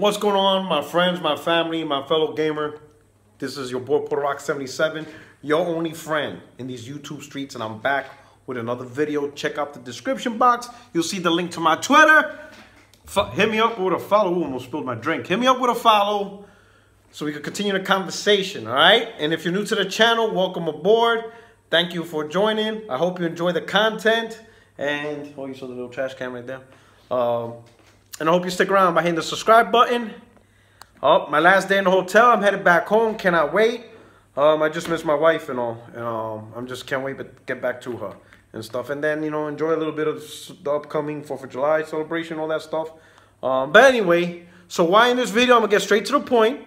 What's going on, my friends, my family, my fellow gamer? This is your boy Puerto Rock 77, your only friend in these YouTube streets, and I'm back with another video. Check out the description box. You'll see the link to my Twitter. Hit me up with a follow. Ooh, almost spilled my drink. Hit me up with a follow so we can continue the conversation, all right? And if you're new to the channel, welcome aboard. Thank you for joining. I hope you enjoy the content. And, oh, you saw the little trash can right there. And I hope you stick around by hitting the subscribe button. Oh, my last day in the hotel. I'm headed back home. Cannot wait. I just missed my wife and all. And I'm just can't wait to get back to her and stuff. And then, you know, enjoy a little bit of the upcoming 4th of July celebration, all that stuff. But anyway, so why in this video? I'm going to get straight to the point.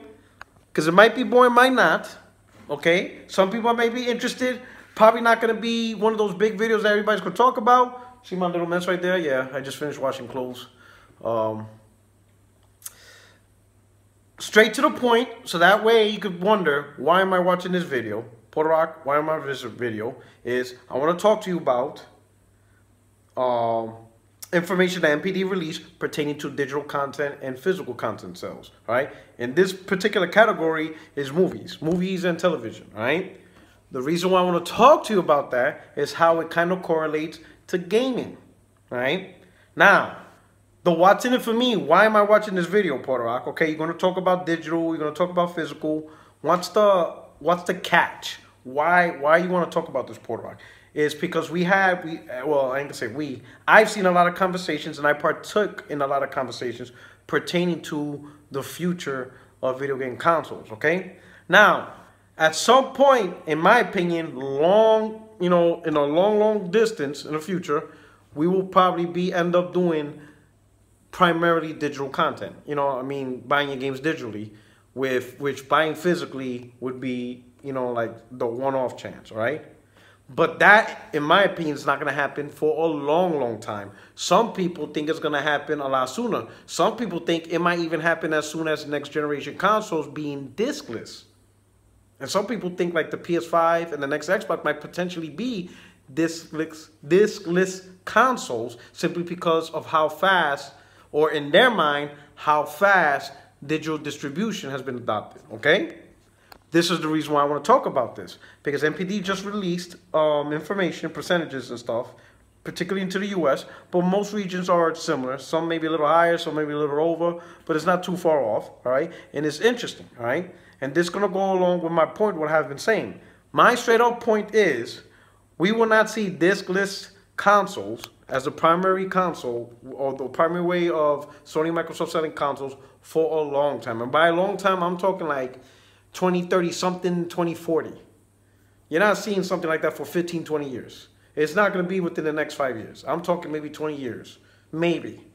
Because it might be boring, might not. Okay? Some people may be interested. Probably not going to be one of those big videos that everybody's going to talk about. See my little mess right there? Yeah, I just finished washing clothes. Straight to the point, so that way you could wonder, why am I watching this video? Puerto Rock, why am I watching this video? Is I want to talk to you about information that NPD released pertaining to digital content and physical content sales, right? And this particular category is movies and television, right? The reason why I want to talk to you about that is how it kind of correlates to gaming, right? Now, the what's in it for me, why am I watching this video, Puerto Rock? Okay, you're going to talk about digital, you're going to talk about physical. What's the catch? Why you want to talk about this, Puerto Rock? It's because well, I ain't gonna say we. I've seen a lot of conversations and I partook in a lot of conversations pertaining to the future of video game consoles, okay? Now, at some point, in my opinion, in a long distance in the future, we will probably end up doing primarily digital content. You know, I mean, buying your games digitally, which buying physically would be, you know, like the one-off chance, right? But that, in my opinion, is not going to happen for a long time. Some people think it's going to happen a lot sooner. Some people think it might even happen as soon as next generation consoles being discless. And some people think like the PS5 and the next Xbox might potentially be discless consoles simply because of how fast, or in their mind, how fast digital distribution has been adopted, okay? This is the reason why I want to talk about this. Because NPD just released information, percentages and stuff, particularly into the US, but most regions are similar. Some may be a little higher, some may be a little over, but it's not too far off, all right? And it's interesting, all right? And this is going to go along with my point, what I've been saying. My straight up point is, we will not see discless consoles as the primary console or the primary way of Sony and Microsoft selling consoles for a long time. And by a long time, I'm talking like 2030 something, 2040. You're not seeing something like that for 15, 20 years. It's not going to be within the next 5 years. I'm talking maybe 20 years, maybe.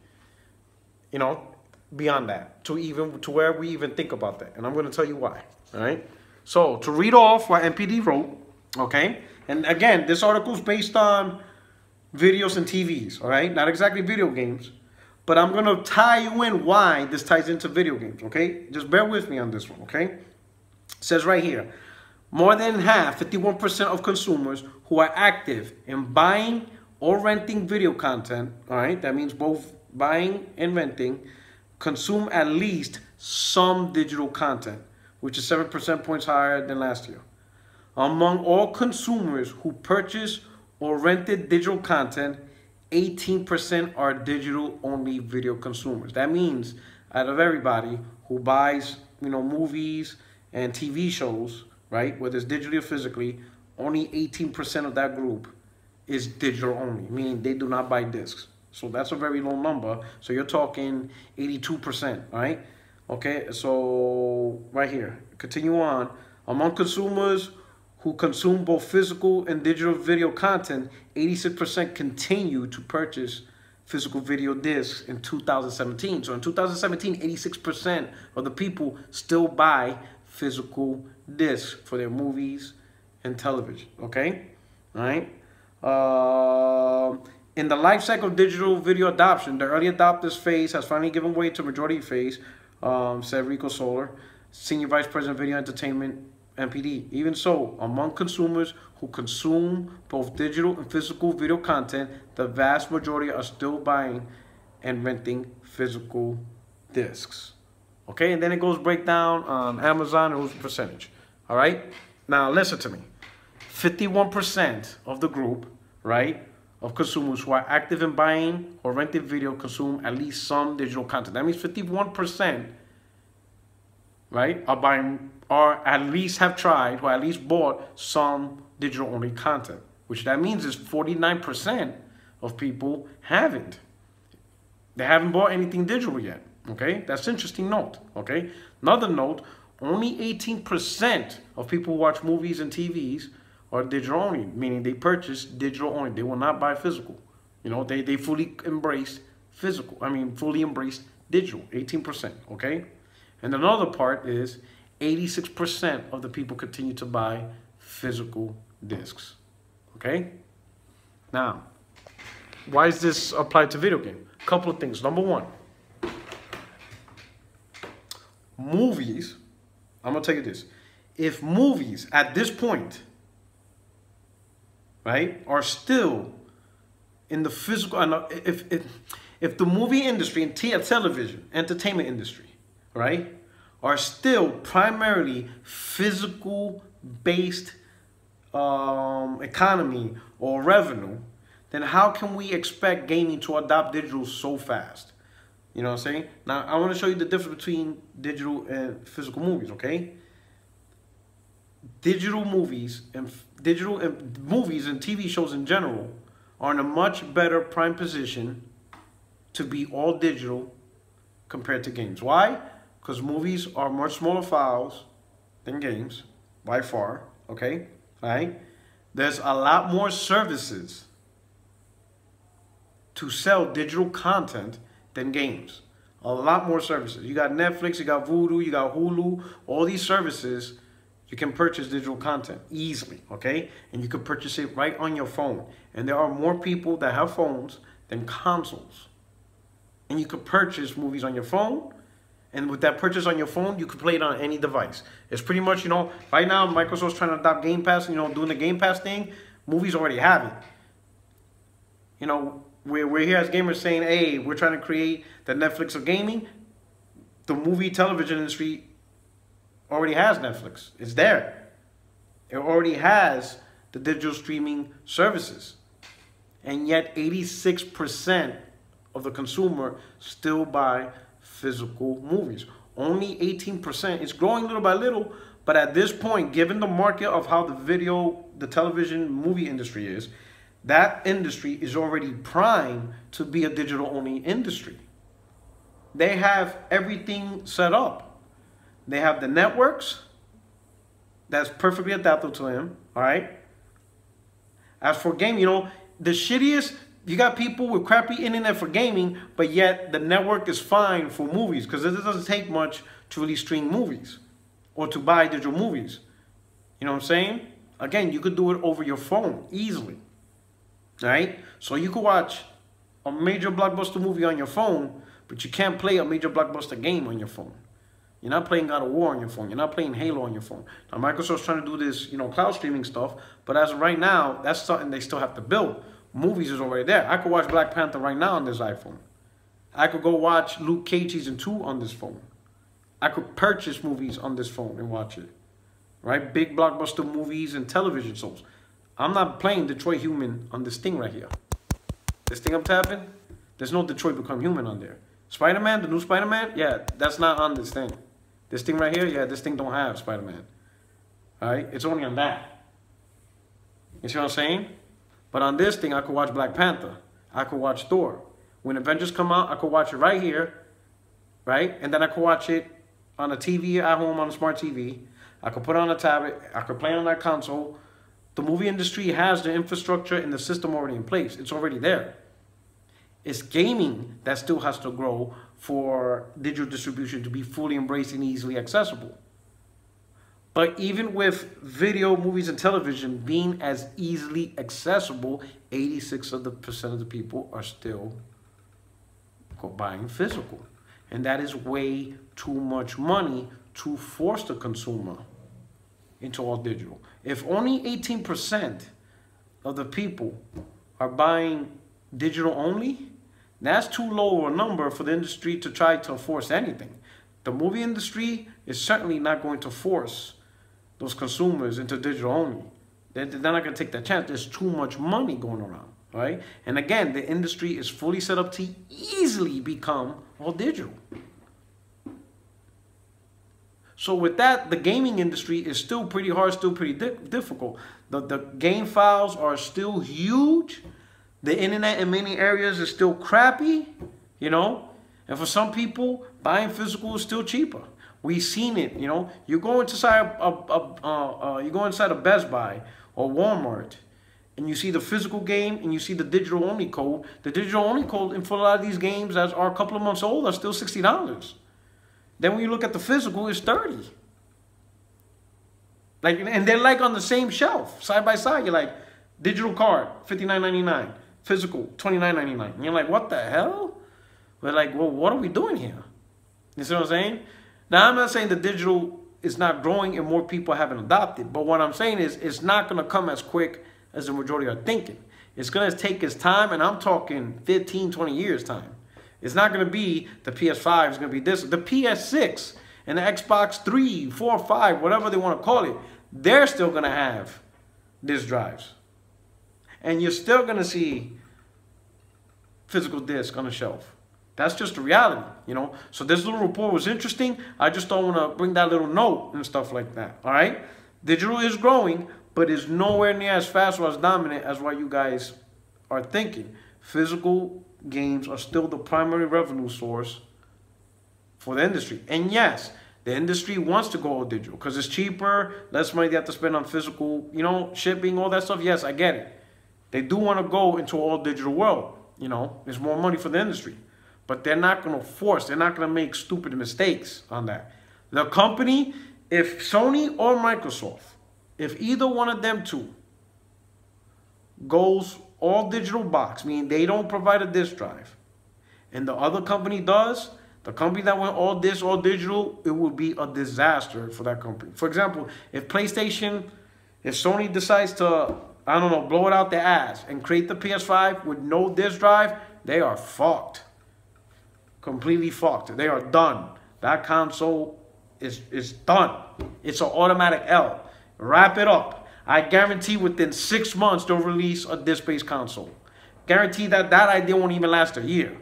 You know, beyond that, to where we even think about that. And I'm going to tell you why, all right? So, to read off what NPD wrote, okay? And again, this article is based on videos and TVs, all right? Not exactly video games, but I'm going to tie you in why this ties into video games, okay? Just bear with me on this one, okay? It says right here, more than half, 51% of consumers who are active in buying or renting video content, all right? That means both buying and renting, consume at least some digital content, which is 7% points higher than last year. Among all consumers who purchase or rented digital content, 18% are digital-only video consumers. That means out of everybody who buys, you know, movies and TV shows, right, whether it's digitally or physically, only 18% of that group is digital-only, meaning they do not buy discs. So that's a very low number. So you're talking 82%, right? Okay, so right here, continue on. Among consumers who consume both physical and digital video content, 86% continue to purchase physical video discs in 2017. So in 2017, 86% of the people still buy physical discs for their movies and television, okay? All right? In the life cycle of digital video adoption, the early adopters phase has finally given way to majority phase, said Rico Solar, Senior Vice President of Video Entertainment, NPD. Even so, among consumers who consume both digital and physical video content, the vast majority are still buying and renting physical discs. Okay, and then it goes breakdown on Amazon and who's the percentage. All right, now listen to me. 51% of the group, right, of consumers who are active in buying or renting video consume at least some digital content. That means 51%, right, are buying or at least have tried or at least bought some digital only content, which that means is 49% of people haven't. They haven't bought anything digital yet. Okay, that's an interesting note. Okay, another note, only 18% of people who watch movies and TVs are digital only, meaning they purchase digital only. They will not buy physical. You know, they fully embrace physical. I mean, fully embrace digital, 18%. Okay, and another part is 86% of the people continue to buy physical discs. Okay, now, why is this applied to video game? A couple of things. Number one, movies, I'm going to tell you this. If movies at this point, right, are still in the physical, if the movie industry and television, entertainment industry, right, are still primarily physical based economy or revenue, then how can we expect gaming to adopt digital so fast? You know what I'm saying? Now, I want to show you the difference between digital and physical movies, okay? Digital movies and TV shows in general are in a much better prime position to be all digital compared to games. Why? Because movies are much smaller files than games, by far, okay? Right? There's a lot more services to sell digital content than games. A lot more services. You got Netflix, you got Vudu, you got Hulu. All these services, you can purchase digital content easily, okay? And you can purchase it right on your phone. And there are more people that have phones than consoles. And you could purchase movies on your phone. And with that purchase on your phone, you can play it on any device. It's pretty much, you know, right now Microsoft's trying to adopt Game Pass, you know, doing the Game Pass thing. Movies already have it. You know, we're here as gamers saying, hey, we're trying to create the Netflix of gaming. The movie television industry already has Netflix. It's there. It already has the digital streaming services. And yet 86% of the consumer still buy physical movies. Only 18%. It's growing little by little, but at this point, given the market of how the television movie industry is, that industry is already primed to be a digital-only industry. They have everything set up. They have the networks that's perfectly adaptable to them, all right? As for gaming, you know, the shittiest, you got people with crappy internet for gaming, but yet the network is fine for movies because it doesn't take much to really stream movies or to buy digital movies. You know what I'm saying? Again, you could do it over your phone easily. Right? So you could watch a major blockbuster movie on your phone, but you can't play a major blockbuster game on your phone. You're not playing God of War on your phone. You're not playing Halo on your phone. Now, Microsoft's trying to do this, you know, cloud streaming stuff, but as of right now, that's something they still have to build. Movies is already there. I could watch Black Panther right now on this iPhone. I could go watch Luke Cage Season 2 on this phone. I could purchase movies on this phone and watch it. Right? Big blockbuster movies and television shows. I'm not playing Detroit Human on this thing right here. This thing I'm tapping, there's no Detroit Become Human on there. Spider-Man, the new Spider-Man, yeah, that's not on this thing. This thing right here, yeah, this thing don't have Spider-Man. All right? It's only on that. You see what I'm saying? But on this thing, I could watch Black Panther. I could watch Thor. When Avengers come out, I could watch it right here, right? And then I could watch it on a TV at home on a smart TV. I could put it on a tablet. I could play it on that console. The movie industry has the infrastructure and the system already in place. It's already there. It's gaming that still has to grow for digital distribution to be fully embraced and easily accessible. But even with video, movies, and television being as easily accessible, 86% of the people are still buying physical. And that is way too much money to force the consumer into all digital. If only 18% of the people are buying digital only, that's too low a number for the industry to try to enforce anything. the movie industry is certainly not going to force those consumers into digital only. They're not going to take that chance. There's too much money going around, right? And again, the industry is fully set up to easily become all digital. So with that, the gaming industry is still pretty hard, still pretty difficult. The game files are still huge. The internet in many areas is still crappy, you know. And for some people, buying physical is still cheaper. We've seen it, you know. You go inside a Best Buy or Walmart, and you see the physical game and you see the digital only code. The digital only code in for a lot of these games that are a couple of months old are still $60. Then when you look at the physical, it's $30. Like, and they're like on the same shelf, side by side. You're like, digital card, $59.99. Physical, $29.99. And you're like, what the hell? We're like, well, what are we doing here? You see what I'm saying? Now, I'm not saying the digital is not growing and more people haven't adopted. But what I'm saying is it's not going to come as quick as the majority are thinking. It's going to take its time, and I'm talking 15, 20 years time. It's not going to be the PS5. It's going to be this. The PS6 and the Xbox 3, 4, 5, whatever they want to call it, they're still going to have disk drives. And you're still going to see physical disc on the shelf. That's just the reality, you know. So this little report was interesting. I just don't want to bring that little note and stuff like that, all right? Digital is growing, but it's nowhere near as fast or as dominant as what you guys are thinking. Physical games are still the primary revenue source for the industry. And yes, the industry wants to go all digital because it's cheaper, less money they have to spend on physical, you know, shipping, all that stuff. Yes, I get it. They do want to go into an all digital world, you know. There's more money for the industry. But they're not going to force, they're not going to make stupid mistakes on that. The company, if Sony or Microsoft, if either one of them two goes all digital box, meaning they don't provide a disk drive, and the other company does, the company that went all disk, all digital, it would be a disaster for that company. For example, if Sony decides to, I don't know, blow it out their ass and create the PS5 with no disk drive, they are fucked. Completely fucked. They are done. That console is done. It's an automatic L. Wrap it up. I guarantee within 6 months they'll release a disc-based console. Guarantee that idea won't even last a year.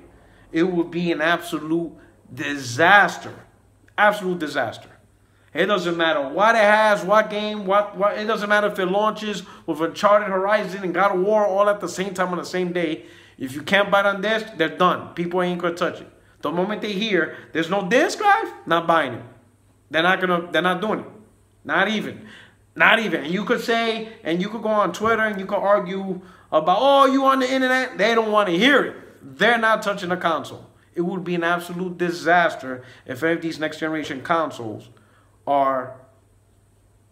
It would be an absolute disaster. Absolute disaster. It doesn't matter what it has, what game, it doesn't matter if it launches with Uncharted Horizon and God of War all at the same time on the same day. If you can't buy it on disc, they're done. People ain't gonna touch it. The moment they hear there's no disc drive, not buying it. They're not doing it. Not even. And you could say, and you could go on Twitter and you could argue about, oh, you on the internet? They don't want to hear it. They're not touching the console. It would be an absolute disaster if any of these next generation consoles are,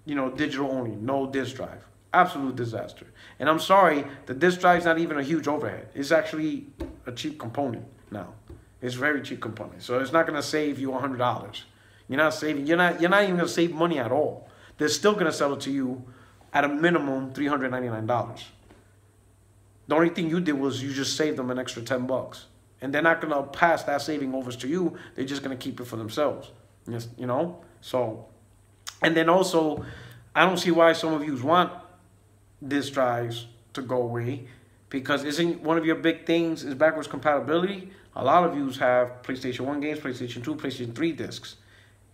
you know, digital only, no disc drive. Absolute disaster. And I'm sorry, the disc drive is not even a huge overhead. It's actually a cheap component now. It's a very cheap component. So it's not going to save you $100. You're not even going to save money at all. They're still going to sell it to you at a minimum $399. The only thing you did was you just saved them an extra $10. And they're not going to pass that saving over to you. They're just going to keep it for themselves. Yes, you know? So, and then also, I don't see why some of you want disk drives to go away, because isn't one of your big things is backwards compatibility? A lot of you have PlayStation 1 games, PlayStation 2, PlayStation 3 discs.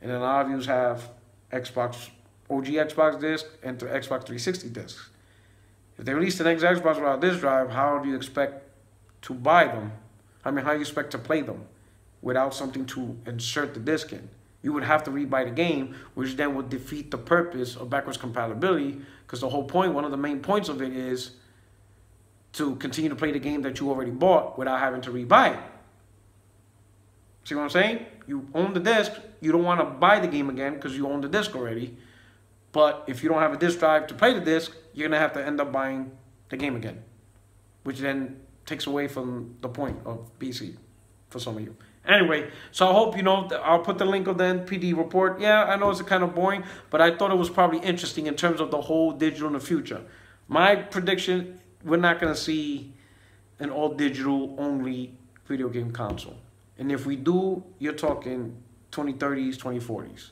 And then a lot of you have OG Xbox disc and Xbox 360 discs. If they released an Xbox without a disc drive, how do you expect to buy them? I mean, how do you expect to play them without something to insert the disc in? You would have to rebuy the game, which then would defeat the purpose of backwards compatibility, because the whole point, one of the main points of it is to continue to play the game that you already bought without having to rebuy it. See what I'm saying? You own the disc. You don't want to buy the game again because you own the disc already. But if you don't have a disc drive to play the disc, you're going to have to end up buying the game again, which then takes away from the point of PC for some of you. Anyway, so I hope you know, I'll put the link of the NPD report. Yeah, I know it's kind of boring, but I thought it was probably interesting in terms of the whole digital in the future. My prediction, we're not going to see an all digital only video game console. And if we do, you're talking 2030s, 2040s.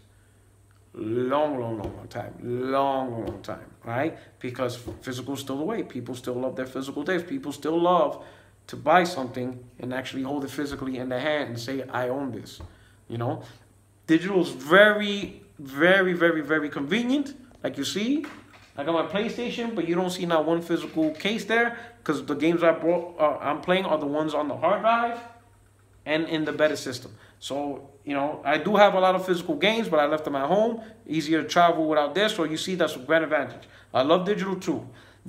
Long time. Long time, right? Because physical's still the way. People still love their physical days. People still love to buy something and actually hold it physically in their hand and say, I own this, you know? Digital is very, very convenient. Like you see, I got my PlayStation, but you don't see not one physical case there because the games I'm playing are the ones on the hard drive and in the better system. So, you know, I do have a lot of physical games, but I left them at home. Easier to travel without this, so you see that's a great advantage. I love digital too.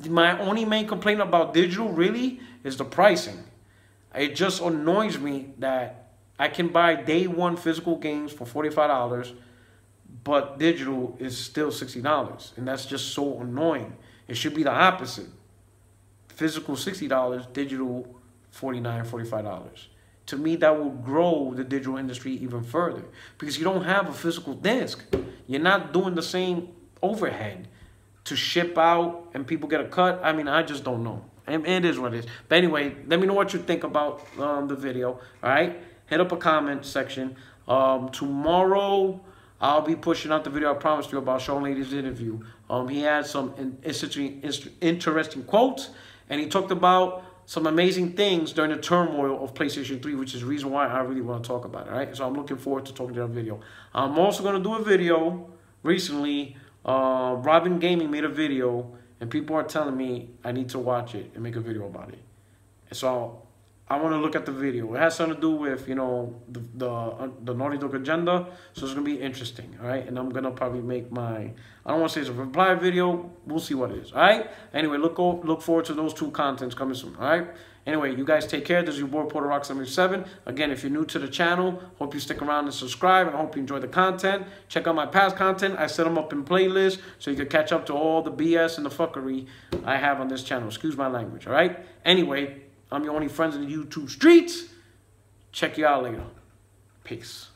My only main complaint about digital really is the pricing. It just annoys me that I can buy day one physical games for $45, but digital is still $60. And that's just so annoying. It should be the opposite. Physical $60, digital $49, $45. To me, that will grow the digital industry even further because you don't have a physical disc. You're not doing the same overhead to ship out and people get a cut. I mean, I just don't know. And it is what it is. But anyway, let me know what you think about the video. All right? Hit up a comment section. Tomorrow, I'll be pushing out the video I promised you about Sean Lady's interview. He had some interesting quotes, and he talked about some amazing things during the turmoil of PlayStation 3, which is the reason why I really want to talk about it, all right? So I'm looking forward to talking to that video. I'm also going to do a video recently. Robin Gaming made a video, and people are telling me I need to watch it and make a video about it. And so I want to look at the video. It has something to do with, you know, the Naughty Dog agenda, so it's going to be interesting, all right? And I'm going to probably make my, I don't want to say it's a reply video. We'll see what it is, all right? Anyway, look forward to those two contents coming soon, all right? Anyway, you guys take care. This is your boy, Porter Rock 77. Again, if you're new to the channel, hope you stick around and subscribe, and I hope you enjoy the content. Check out my past content. I set them up in playlists so you can catch up to all the BS and the fuckery I have on this channel. Excuse my language, all right? Anyway, I'm your only friends in the YouTube streets. Check you out later. Peace.